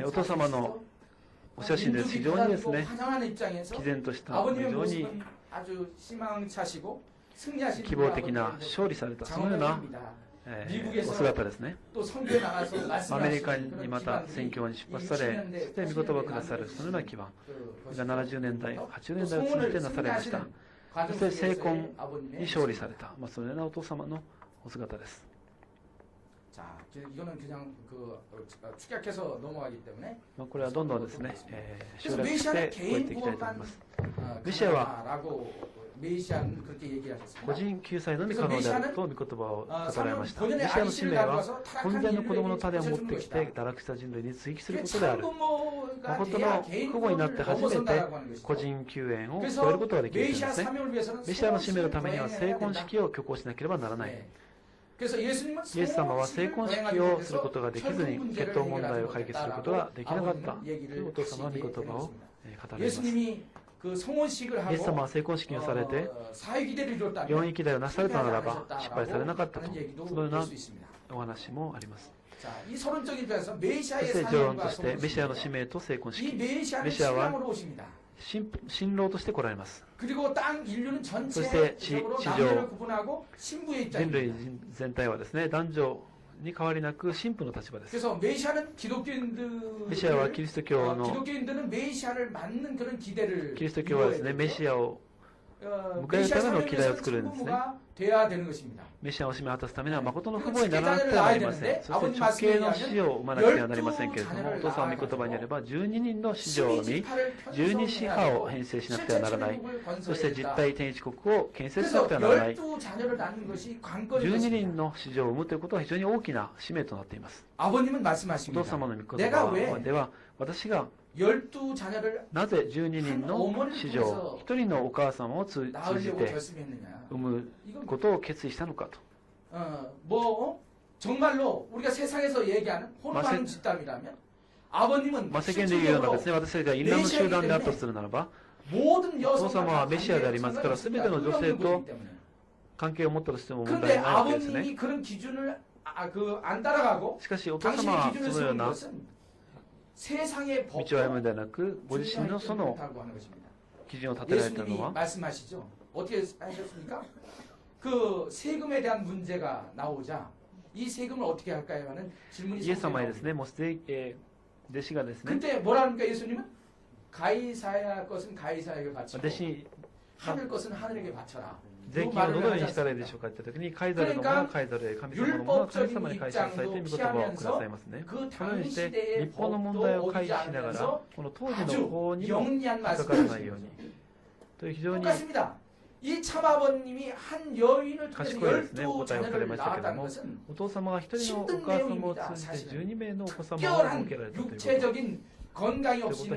お父様のお写真です。非常にですね、毅然とした非常に希望的な勝利されたそのようなお姿ですね。アメリカにまた宣教に出発され、そして御言葉をくださるそのような基盤が70年代、80年代を通じてなされました。そして成婚に勝利された、そのようなお父様のお姿です。これはどんどんですね、省略して終えていきたいと思います。メシアは個人救済のみ可能であると御言葉を語られました。メシアの使命は本然の子供の種を持ってきて堕落した人類に追記することである。誠の保護になって初めて個人救援を超えることができるというんですね。メシアの使命のためには成婚式を挙行しなければならない。イエス様は成婚式をすることができずに血統問題を解決することができなかったというお父様の御言葉を語られます。イエス様は成婚式をされて4域代をなされたならば失敗されなかったと、そのようなお話もあります。そして上論としてメシアの使命と成婚式、メシアは新郎として来られます。そして地上人類全体はですね、男女に変わりなく神父の立場です。メシアはキリスト教のキリスト教はですね、メシアを迎えるための期待を作るんですね。メシアを使命を果たすためには誠の父母にならなくてはなりません。そして直系の子女を産まなくてはなりませんけれども、お父さんの御言葉にあれば12人の子女を産み12支派を編成しなくてはならない。そして実体天一国を建設しなくてはならない。12人の子女を産むということは非常に大きな使命となっています。お父様の御言葉では、私がなぜ12人の子女を1人のお母様を通じて産むことを決意したのかと。世間で言うようなですね、私たちが淫乱の集団であったとするならば、お父様はメシアでありますから、すべての女性と関係を持ったとしても問題ないわけですね。しかしお父様はそのような道を歩むのではなく、ご自身のその基準を立てられたのは、イエス様へですね、もう弟子がですね、弟子税金をどのようにしたらいいでしょうかというときに、カイザルのものはカイザルへ、神様のものは神様に返しなさいという御言葉をくださいますね。このようにして日本の問題を回避しながら、この当時の法にも引っかからないようにという非常に賢いですね、お答えをされましたけれども、お父様が一人のお母様を通じて12名のお子様を設けられたということは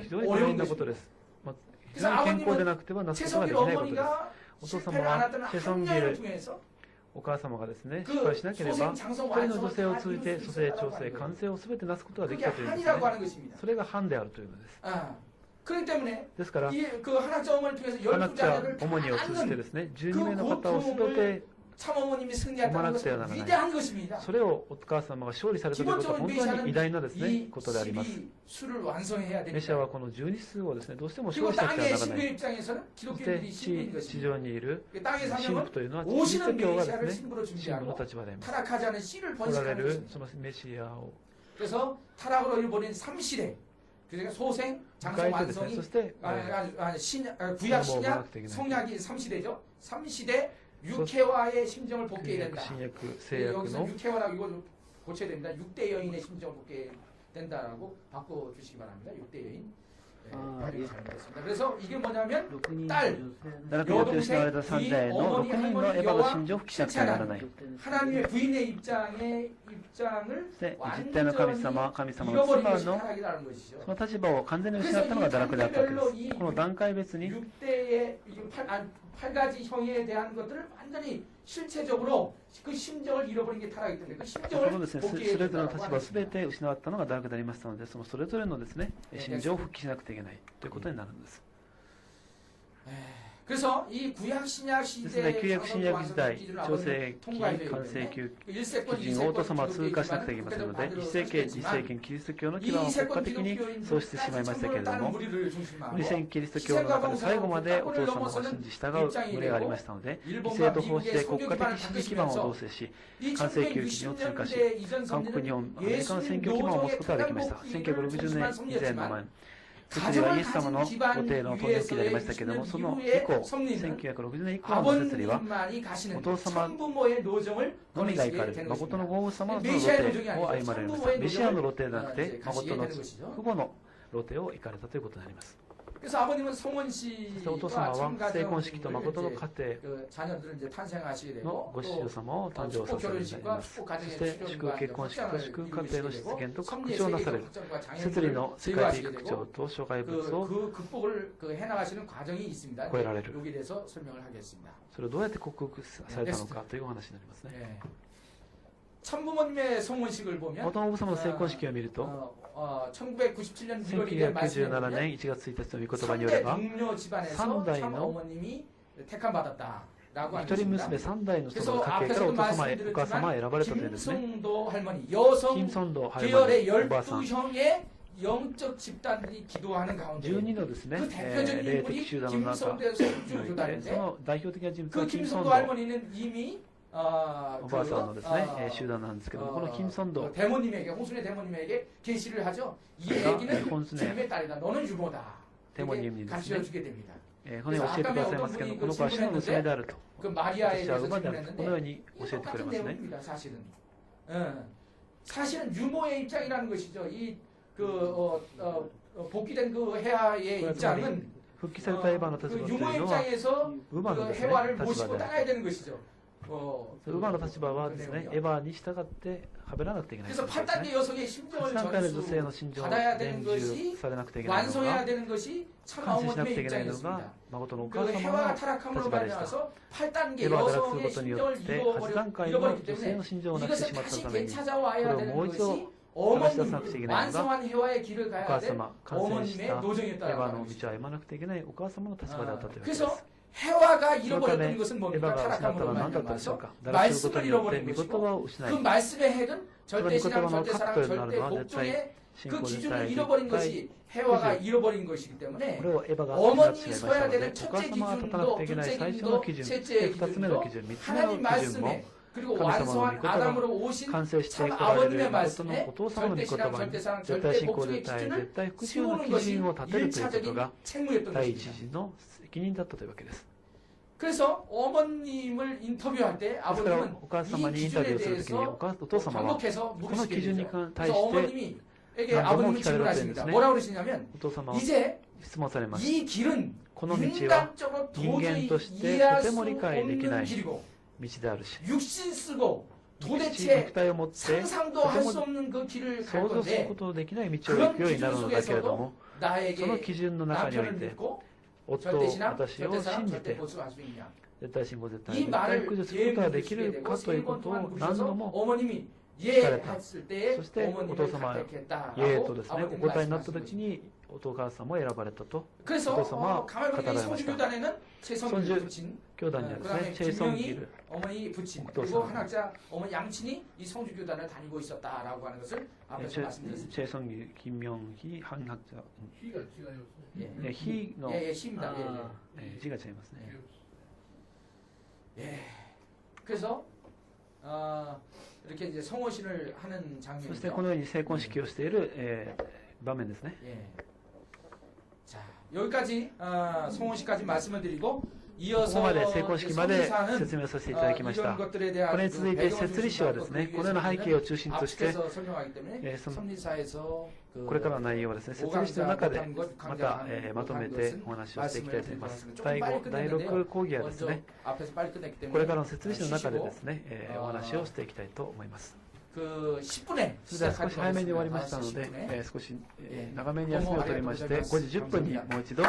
非常に大変なことです。非常に健康でなくてはなすことができないことです。お父様はチェソンギルお母様がですね、失敗しなければ一人の女性を通じて蘇生、調整、完成を全てなすことができたというんですね。それが藩であるというのです。ですからハナクチャ主にを通じてですね、12名の方を全て産まなくてはならない。それをお母様が勝利されたということは本当に偉大なですね、ことであります。メシアはこの12数をですね、どうしても勝利しなくてはならない。そして地上にいる神父というのはキリスト教がですね、神父の立場であります。おられるそのメシアを迎えてですね、そして육계와의심정을복귀해야된다. 여기서 육계와라고 이거 고쳐야 됩니다. 6대 여인의 심정을 복귀된다라고 바꿔주시기 바랍니다. 6대 여인. 그래서 이게 뭐냐면 딸, 여동생, 부인, 어머니, 할머니, 여와 실체가 하나님의 부인의 입장을 완전히 잃어버린 타락이라는 것이죠. その立場を完全に失ったのが堕落であったわけです。この段階別に 6대의 8가지 형에 대한 것들을 완전히 실체적으로 그 심정을 잃어버린 게 타락이기 때문에 그 심정을 복귀해야 それぞれの立場を全て失ったのが堕落でありましたので、そのそれぞれのですね、心情を復帰しなくてはいけないということになるんです。 그래서 이 구약 신약 ですね、旧約新約時代、調整期、完成期基準を王様は通過しなくてはいけませんので、1世紀、2世紀、キリスト教の基盤は国家的に喪失してしまいましたけれども、無線キリスト教の中で最後までお父様を信じ従う群れがありましたので、規制と奉仕で国家的支持基盤を同棲し、完成期基準を通過し、韓国、日本、アメリカの選挙基盤を持つことができました。1960年以前の前、設理はイエス様のご定の投入期でありましたけれども、その以降、1960年以降の設理は、お父様のみが行かれる、誠の皇后様の露呈を歩まれました。メシアの露呈ではなくて、誠の父母の露呈を行かれたということになります。そしてお父様は成婚式と誠の家庭のご子女様を誕生させるようになります。そして祝福結婚式と祝福家庭の出現と拡張なされる摂理の世界的拡張と諸外物を超えられる。それをどうやって克服されたのかというお話になりますね。元の王様の成婚式を見ると、1997年1月1日の御言葉によれば、3代の一人娘3代のその家系からお母様は選ばれたというんですね。キム・ソンドハルマニおばあさん、12のですね、霊的集団の中において、その代表的な人物はキム・ソンドおばあさんのですね、集団なんですけども、このキム・ソンドが本スネテモニムにですね、このように教えてくださいますけど、この子は主の娘であると、私は馬であると、このように教えてくれますね。復帰されたエヴァの立場というのは、馬のですね、立場である。馬の立場はですね、エヴァに従ってはべらなくてはいけないということですね。8段階の女性の心情を伝授されなくてはいけないのが、完成しなくてはいけないのが、誠のお母様の立場でした。エヴァが堕落することによって、8段階の女性の心情をなくしてしまったために、これをもう一度探し出さなくちゃいけないのが、お母様、完成したエヴァの道を歩まなくてはいけないお母様の立場であったということです。해와가 잃어버렸던 것은 뭡니까? 타락함으로 말미암아서 말씀을 잃어버린 것이고 그 말씀의 핵은 절대신앙, 절대사랑, 절대복종의 그 기준을 잃어버린 것이 해와가 잃어버린 것이기 때문에 어머님이 서야 되는 첫째 기준도 둘째 기준도 셋째 기준도 하나님 말씀에 그리고 완성한 아담으로 오신 참 아버님의 말씀에 절대신앙, 절대사랑, 절대복종의 기준을 세우는 것이 1차적인 책무였던 것입니다. 그래서 어머님을 인터뷰할 때 아버님은 이 기준에 대해서 반복해서 물으시게 되죠. 그래서 어머님에게 아버님은 질문하십니다. 뭐라고 그러시냐면 이제 이 길은 인간적으로 도저히 이해할 수 없는 길이고 육신 쓰고 도대체 상상도 할 수 없는 그 길을 갈 건데 그런 기준 속에서도 나에게 남편을 믿고 夫、私を信じて、絶対信仰、絶対に駆除することができるかということを何度も聞かれた。そしてお父様はイエーとですね、お答えになった時にお父様を選ばれたとお父様は語られました。孫樹教団にはですね、チェイソンギルお父様、チェイソンギル、金明ヒ、ハンハクチャ、ヒの字が違いますね。 그래서 이렇게 이제 성호신을 하는 장면이죠. そしてこのように成婚式をしている場面ですね。 자, 여기까지 성호신까지 말씀을 드리고 ここまで成婚式まで説明させていただきました。これに続いて摂理史はですね、このような背景を中心として、これからの内容はですね、摂理史の中でまたまとめてお話をしていきたいと思います。第5、第6講義はですね、これからの摂理史の中でですね、お話をしていきたいと思います。それでは少し早めに終わりましたので、少し長めに休みを取りまして、5時10分にもう一度